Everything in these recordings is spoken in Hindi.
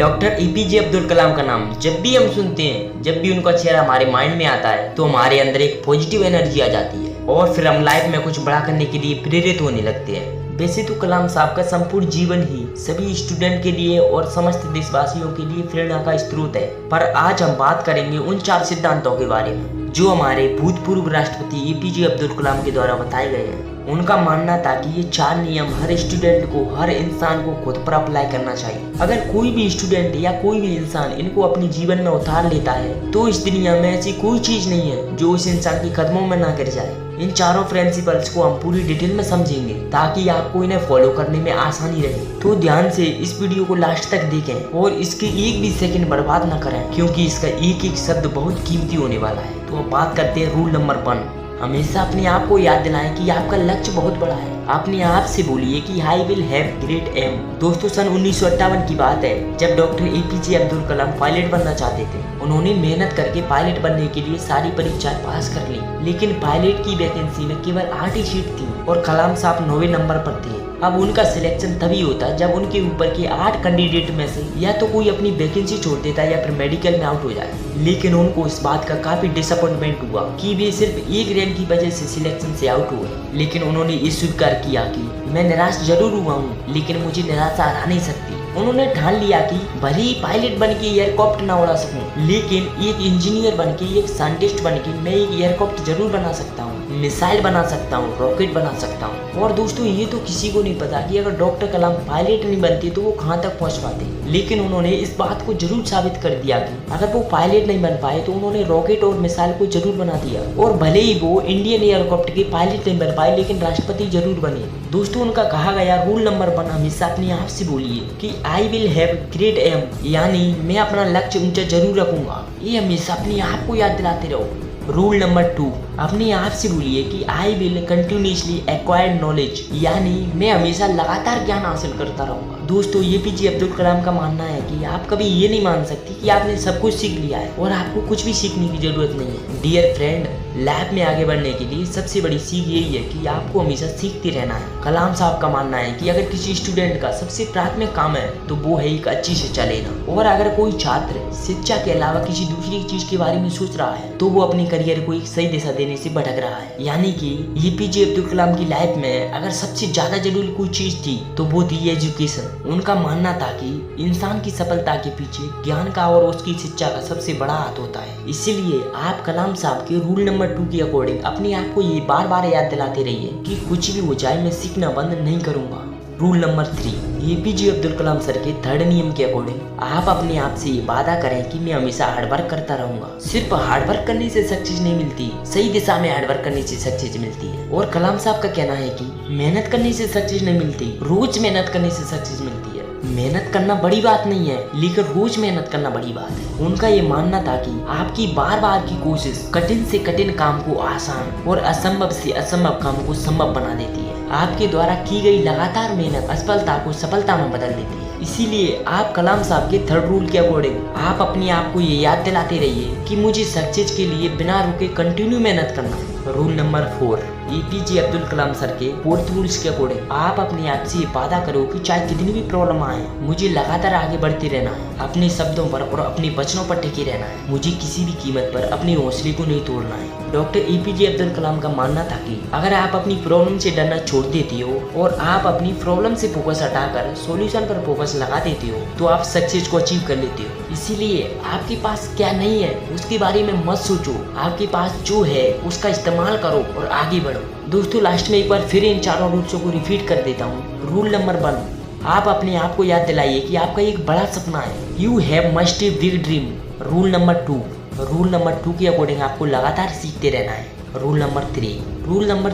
डॉक्टर एपीजे अब्दुल कलाम का नाम जब भी हम सुनते हैं, जब भी उनका चेहरा हमारे माइंड में आता है तो हमारे अंदर एक पॉजिटिव एनर्जी आ जाती है और फिर हम लाइफ में कुछ बड़ा करने के लिए प्रेरित होने लगते हैं। वैसे तो कलाम साहब का संपूर्ण जीवन ही सभी स्टूडेंट के लिए और समस्त देशवासियों के लिए प्रेरणा का स्रोत है, पर आज हम बात करेंगे उन 4 सिद्धांतों के बारे में जो हमारे भूतपूर्व राष्ट्रपति एपीजे अब्दुल कलाम के द्वारा बताए गए हैं। उनका मानना था कि ये 4 नियम हर स्टूडेंट को, हर इंसान को खुद पर अप्लाई करना चाहिए। अगर कोई भी स्टूडेंट या कोई भी इंसान इनको अपने जीवन में उतार लेता है तो इस दुनिया में ऐसी कोई चीज नहीं है जो उस इंसान के कदमों में ना गिर जाए। इन 4 प्रिंसिपल्स को हम पूरी डिटेल में समझेंगे ताकि आपको इन्हें फॉलो करने में आसानी रहे। तो ध्यान से इस वीडियो को लास्ट तक देखें और इसके एक भी सेकंड बर्बाद ना करें, क्योंकि इसका एक एक शब्द बहुत कीमती होने वाला है। तो अब बात करते हैं रूल नंबर 1। हमेशा अपने आप को याद दिलाएं कि आपका लक्ष्य बहुत बड़ा है। अपने आप से बोलिए कि I will have great aim. दोस्तों, सन 1958 की बात है जब doctor APJ Abdul Kalam pilot बनना चाहते थे। उन्होंने मेहनत करके पायलट बनने के लिए सारी परीक्षाएं पास कर ली, लेकिन पायलट की वैकेंसी में केवल 8 ही सीट थी और कलाम साहब 9वें नंबर पर थे। अब उनका सिलेक्शन तभी होता जब उनके ऊपर के 8 कैंडिडेट में से या तो कोई अपनी वैकेंसी छोड़ देता या फिर मेडिकल में आउट हो जाए। लेकिन उनको इस बात का काफी डिसअपॉइंटमेंट हुआ कि वे सिर्फ एक रैंक की वजह से सिलेक्शन से आउट हुए। लेकिन उन्होंने ये स्वीकार किया कि मैं निराश जरूर हुआ हूँ, लेकिन मुझे निराशा हरा नहीं सकती। उन्होंने ठान लिया कि भले ही पायलट बन के एयरक्राफ्ट ना उड़ा सकूं, लेकिन एक इंजीनियर बन के, एक साइंटिस्ट बन के मैं एक एयरक्राफ्ट जरूर बना सकता हूँ, मिसाइल बना सकता हूँ, रॉकेट बना सकता हूँ। और दोस्तों, ये तो किसी को नहीं पता कि अगर डॉक्टर कलाम पायलट नहीं बनते तो वो कहाँ तक पहुँच पाते। लेकिन उन्होंने इस बात को जरूर साबित कर दिया कि अगर वो पायलट नहीं बन पाए तो उन्होंने रॉकेट और मिसाइल को जरूर बना दिया। और भले ही वो इंडियन एयरक्राफ्ट के पायलट नहीं बन पाए, लेकिन राष्ट्रपति जरूर बने। दोस्तों, उनका कहा गया रूल नंबर 1 हमेशा अपने आप से बोलिए कि I will have great aim, यानी मैं अपना लक्ष्य ऊंचा जरूर रखूंगा। ये हमेशा अपने आप को याद दिलाते रहो। रूल नंबर 2, अपने आप से बोलिए कि I will continuously acquire knowledge, यानी मैं हमेशा लगातार ज्ञान हासिल करता रहूंगा। दोस्तों, एपीजे अब्दुल कलाम का मानना है कि आप कभी ये नहीं मान सकती कि आपने सब कुछ सीख लिया है और आपको कुछ भी सीखने की जरूरत नहीं है। डियर फ्रेंड, लाइफ में आगे बढ़ने के लिए सबसे बड़ी सीख यही है कि आपको हमेशा सीखते रहना है। कलाम साहब का मानना है कि अगर किसी स्टूडेंट का सबसे प्राथमिक काम है तो वो है एक अच्छी शिक्षा लेना, और अगर कोई छात्र शिक्षा के अलावा किसी दूसरी चीज के बारे में सोच रहा है तो वो अपने करियर को एक सही दिशा देने से भटक रहा है। यानी कि एपीजे अब्दुल कलाम की लाइफ में अगर सबसे ज्यादा जरूरी कोई चीज थी तो वो थी एजुकेशन। उनका मानना था कि इंसान की सफलता के पीछे ज्ञान का और उसकी शिक्षा का सबसे बड़ा हाथ होता है। इसीलिए आप कलाम साहब के रूल नंबर 2 के अकॉर्डिंग अपने आप को ये बार बार याद दिलाते रहिए कि कुछ भी हो जाए मैं सीखना बंद नहीं करूंगा। रूल नंबर 3, एपीजे अब्दुल कलाम सर के 3rd नियम के अकॉर्डिंग आप अपने आप से ये वादा करें कि मैं हमेशा हार्डवर्क करता रहूंगा। सिर्फ हार्डवर्क करने से सक्सेस नहीं मिलती, सही दिशा में हार्डवर्क करने से सक्सेस मिलती है। और कलाम साहब का कहना है कि मेहनत करने से सक्सेस नहीं मिलती, रोज मेहनत करने से सक्सेस मिलती है। मेहनत करना बड़ी बात नहीं है, लेकिन रोज मेहनत करना बड़ी बात है। उनका ये मानना था कि आपकी बार बार की कोशिश कठिन से कठिन काम को आसान और असंभव से असंभव काम को संभव बना देती है। आपके द्वारा की गई लगातार मेहनत असफलता को सफलता में बदल देती है। इसीलिए आप कलाम साहब के 3rd रूल के अकॉर्डिंग आप अपने आप को ये याद दिलाते रहिए कि मुझे सक्सेस के लिए बिना रुके कंटिन्यू मेहनत करना है। रूल नंबर 4, एपीजे अब्दुल कलाम सर के 4th रूल्स के अकॉर्डिंग आप अपने आप से ये वादा करो कि चाहे कितनी भी प्रॉब्लम आए मुझे लगातार आगे बढ़ते रहना है, अपने शब्दों पर और अपने वचनों पर टिके रहना है, मुझे किसी भी कीमत पर अपने हौसले को नहीं तोड़ना है। डॉक्टर एपीजे अब्दुल कलाम का मानना था कि अगर आप अपनी प्रॉब्लम से डरना छोड़ देती हो और आप अपनी प्रॉब्लम से फोकस हटाकर सॉल्यूशन पर फोकस लगा देती हो तो आप सक्सेस को अचीव कर लेते हो। इसीलिए आपके पास क्या नहीं है उसके बारे में मत सोचो, आपके पास जो है उसका इस्तेमाल करो और आगे बढ़ो। दोस्तों, लास्ट में एक बार फिर इन 4 रूल्सों को रिपीट कर देता हूँ। रूल नंबर 1, आप अपने आप को याद दिलाइए कि आपका एक बड़ा सपना है, you have must a big dream. Rule number 2 के अकॉर्डिंग आपको लगातार सीखते रहना है। रूल नंबर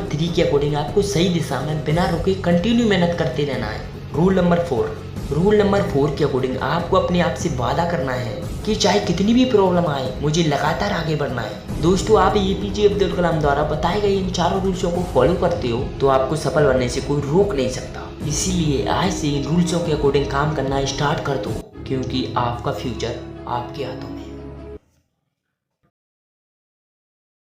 3 के अकॉर्डिंग आपको सही दिशा में बिना रुके कंटिन्यू मेहनत करते रहना है। रूल नंबर 4 के अकॉर्डिंग आपको अपने आप से वादा करना है कि चाहे कितनी भी प्रॉब्लम आए मुझे लगातार आगे बढ़ना है। दोस्तों, आप एपीजे अब्दुल कलाम द्वारा बताए गए इन 4 रूल्सों को फॉलो करते हो तो आपको सफल बनने से कोई रोक नहीं सकता। इसीलिए आज से इन रूल्सों के अकॉर्डिंग काम करना स्टार्ट कर दो, क्योंकि आपका फ्यूचर आपके हाथों में।